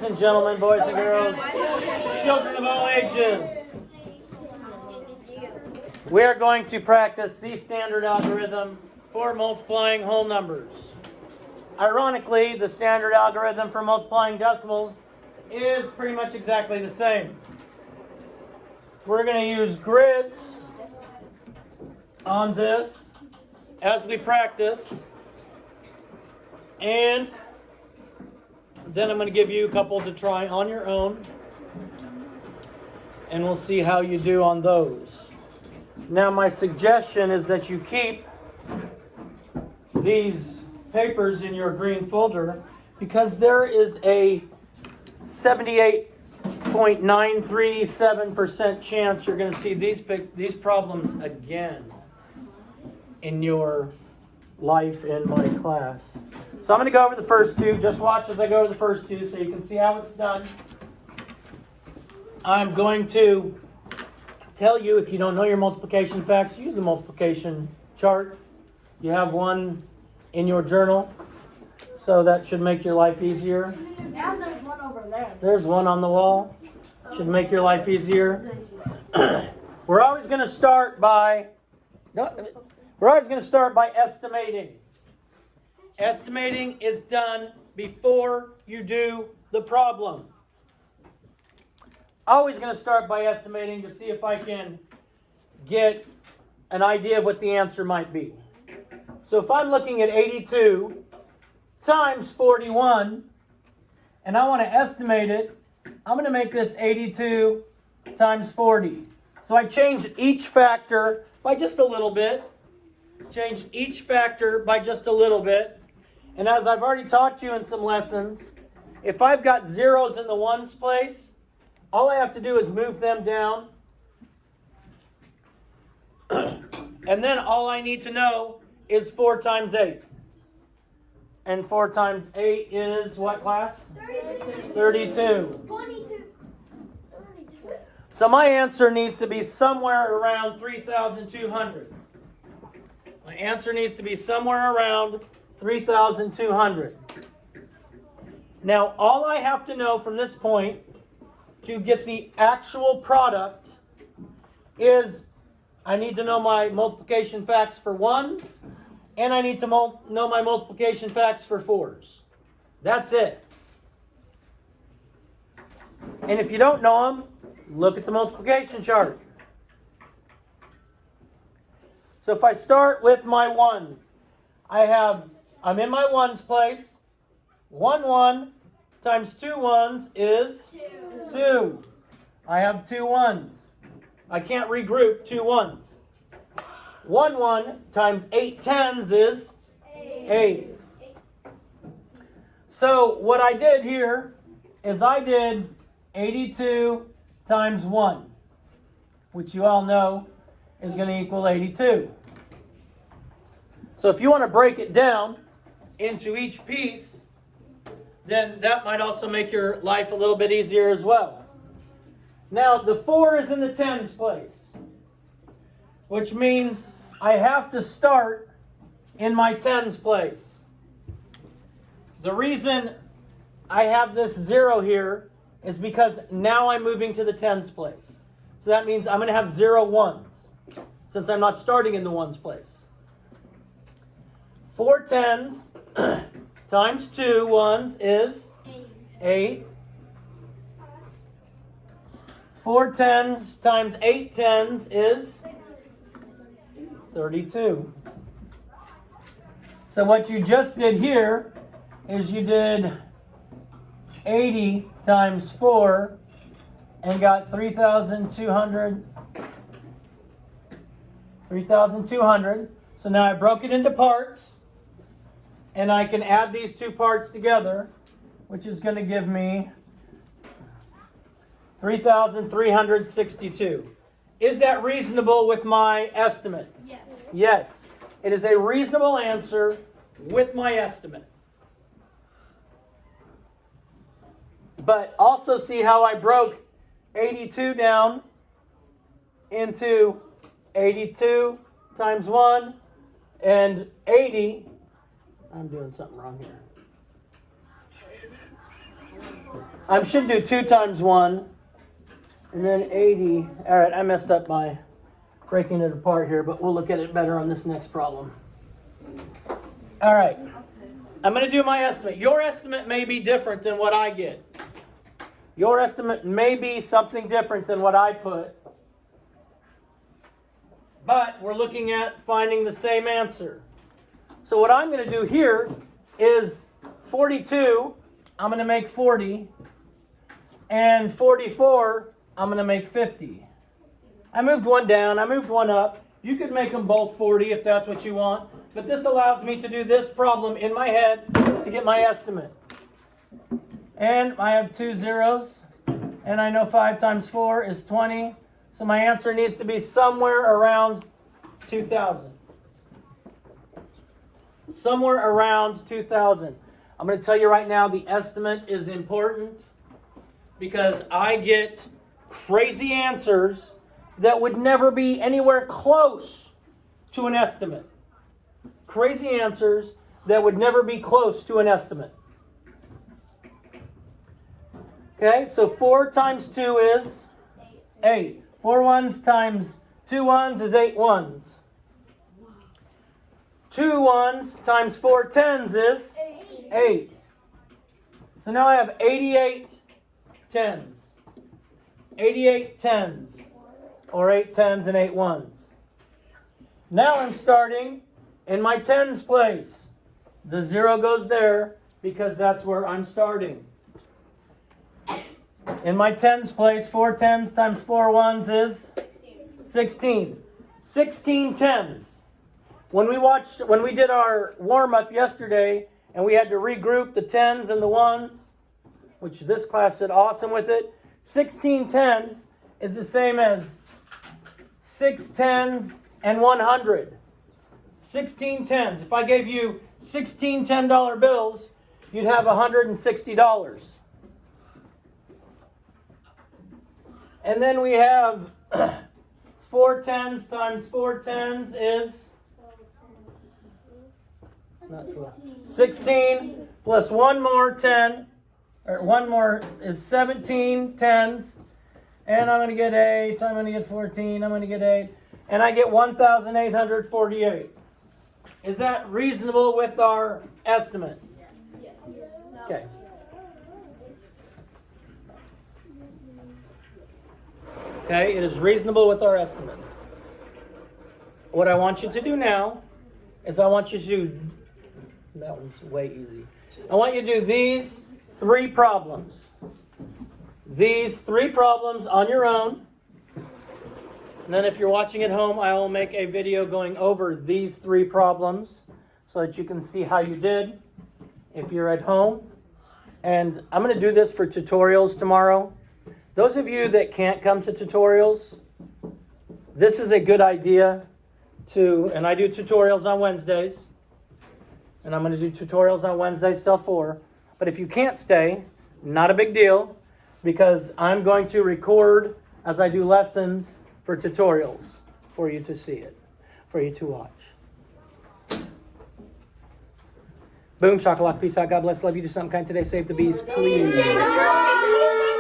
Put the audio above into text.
and gentlemen, boys and girls, children of all ages, we are going to practice the standard algorithm for multiplying whole numbers. Ironically, the standard algorithm for multiplying decimals is pretty much exactly the same. We're going to use grids on this as we practice, and then I'm going to give you a couple to try on your own, and we'll see how you do on those. Now, my suggestion is that you keep these papers in your green folder, because there is a 78.937% chance you're going to see these problems again in your life in my class. So I'm going to go over the first two. Just watch as I go over the first two so you can see how it's done. I'm going to tell you, if you don't know your multiplication facts, use the multiplication chart. You have one in your journal, so that should make your life easier. Now there's one over there. There's one on the wall. Should make your life easier. We're always going to start by estimating. Estimating is done before you do the problem. Always going to start by estimating to see if I can get an idea of what the answer might be. So if I'm looking at 82 times 41, and I want to estimate it, I'm going to make this 82 times 40. So I change each factor by just a little bit. Change each factor by just a little bit. And as I've already taught you in some lessons, if I've got zeros in the ones place, all I have to do is move them down. And then all I need to know is 4 times 8. And 4 times 8 is what, class? 32. 22. So my answer needs to be somewhere around 3,200. My answer needs to be somewhere around 3,200. Now, all I have to know from this point to get the actual product is I need to know my multiplication facts for ones, and I need to know my multiplication facts for fours. That's it. And if you don't know them, look at the multiplication chart. So if I start with my ones, I'm in my ones place. 1 times 2 ones is 2. I have 2 ones. I can't regroup 2 ones. 1 times 8 tens is 8. So what I did here is I did 82 times 1, which you all know is going to equal 82. So if you want to break it down into each piece, then that might also make your life a little bit easier as well. Now, the 4 is in the tens place, which means I have to start in my tens place. The reason I have this 0 here is because now I'm moving to the tens place. So that means I'm going to have 0 ones, since I'm not starting in the ones place. 4 tens times 2 ones is 8. 4 tens times 8 tens is 32. So what you just did here is you did 80 times 4 and got 3,200. 3,200. So now I broke it into parts, and I can add these two parts together, which is going to give me 3,362. Is that reasonable with my estimate? Yes. Yes. It is a reasonable answer with my estimate. But also see how I broke 82 down into 82 times 1 and 80. I'm doing something wrong here. I should do 2 times 1. And then 80. All right, I messed up by breaking it apart here, but we'll look at it better on this next problem. All right. I'm going to do my estimate. Your estimate may be different than what I get. Your estimate may be something different than what I put. But we're looking at finding the same answer. So what I'm going to do here is 42, I'm going to make 40. And 44, I'm going to make 50. I moved one down, I moved one up. You could make them both 40 if that's what you want. But this allows me to do this problem in my head to get my estimate. And I have 2 zeros. And I know 5 times 4 is 20. So my answer needs to be somewhere around 2,000. Somewhere around 2,000. I'm going to tell you right now, the estimate is important because I get crazy answers that would never be anywhere close to an estimate. Crazy answers that would never be close to an estimate. Okay, so 4 times 2 is 8. 4 ones times 2 ones is 8 ones. 2 ones times 4 tens is 8. So now I have 88 tens. 88 tens. Or 8 tens and 8 ones. Now I'm starting in my tens place. The 0 goes there because that's where I'm starting. In my tens place, 4 tens times 4 ones is 16. 16 tens. When we did our warm-up yesterday and we had to regroup the tens and the ones, which this class did awesome with it, 16 tens is the same as 6 tens and 100. 16 tens. If I gave you 16 $10 bills, you'd have $160. And then we have 4 tens times 4 tens is 16 plus one more 10, or one more is 17 tens. And I'm going to get 8, I'm going to get 14, I'm going to get 8. And I get 1,848. Is that reasonable with our estimate? Okay. Okay, it is reasonable with our estimate. What I want you to do now is I want you to do, that one's way easy. I want you to do these 3 problems. These 3 problems on your own. And then if you're watching at home, I will make a video going over these 3 problems so that you can see how you did if you're at home. And I'm going to do this for tutorials tomorrow. Those of you that can't come to tutorials, this is a good idea to, and I do tutorials on Wednesdays. And I'm going to do tutorials on Wednesdays till 4. But if you can't stay, not a big deal, because I'm going to record as I do lessons for tutorials for you to see it, for you to watch. Boom, shakalaka, peace out, God bless, love you, do something kind today, save the bees, please.